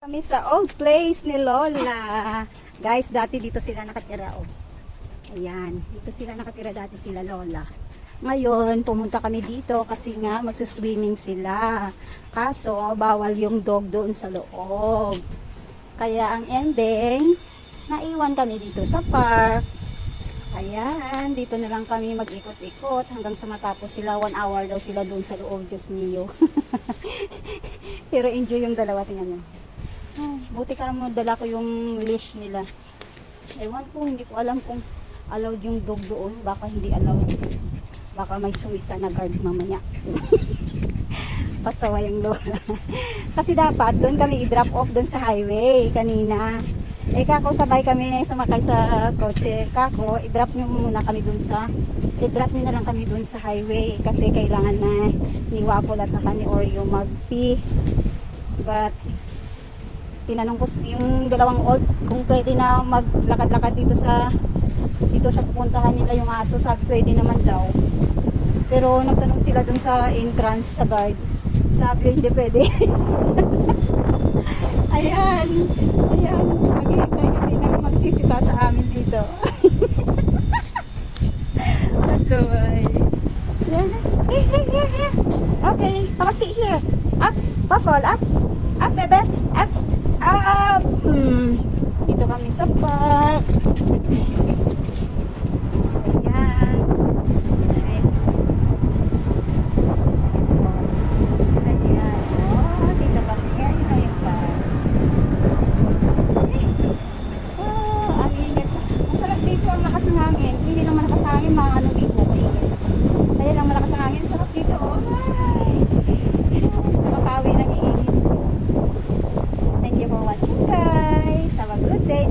Kami sa old place ni Lola. Guys, dati dito sila nakatira. Oh. Ayan, dito sila nakatira dati sila Lola. Ngayon, pumunta kami dito kasi nga magsuswimming sila. Kaso, bawal yung dog doon sa loob. Kaya ang ending, naiwan kami dito sa park. Ayan, dito na lang kami mag-ikot-ikot hanggang sa matapos sila. 1 hour daw sila doon sa loob, Diyos niyo. Pero enjoy yung dalawa, tingnan nyo. Buti ka mo dala ko yung leash nila. Ewan ko, hindi ko alam kung allowed yung dog doon. Baka hindi allowed. Baka may sumita na guard mamaya. Pasawa yung Lola. Kasi dapat doon kami i-drop off doon sa highway kanina. Eh kako sabay kami sumakay sa kotse. Kako, i-drop nyo muna kami doon sa i-drop nyo na lang kami doon sa highway. Kasi kailangan na ni Wapol at saka ni Oreo mag-pee. But tinanong ko yung dalawang old kung pwede na maglakad-lakad dito sa pupuntahan nila yung aso. Sabi pwede naman daw, pero nagtanong sila dun sa entrance sa guard, sabi hindi pwede. ayan maghihintay kami na magsisita sa amin dito. Kasabay yan. Here. Okay, sit here. Up, Puffle, up, bebe, up. Dito kami sa park. Ayan. Ayan. Oh, dito kami. Ayan na yung park. Oh, ang init. Masarap dito ang lakas ng hangin. Hindi lang malakas ang hangin, mga ano dito. Kaya lang malakas ang hangin. Sarap dito. Oh. Nakapawi ng init. Thank you for watching, guys. Have a good day.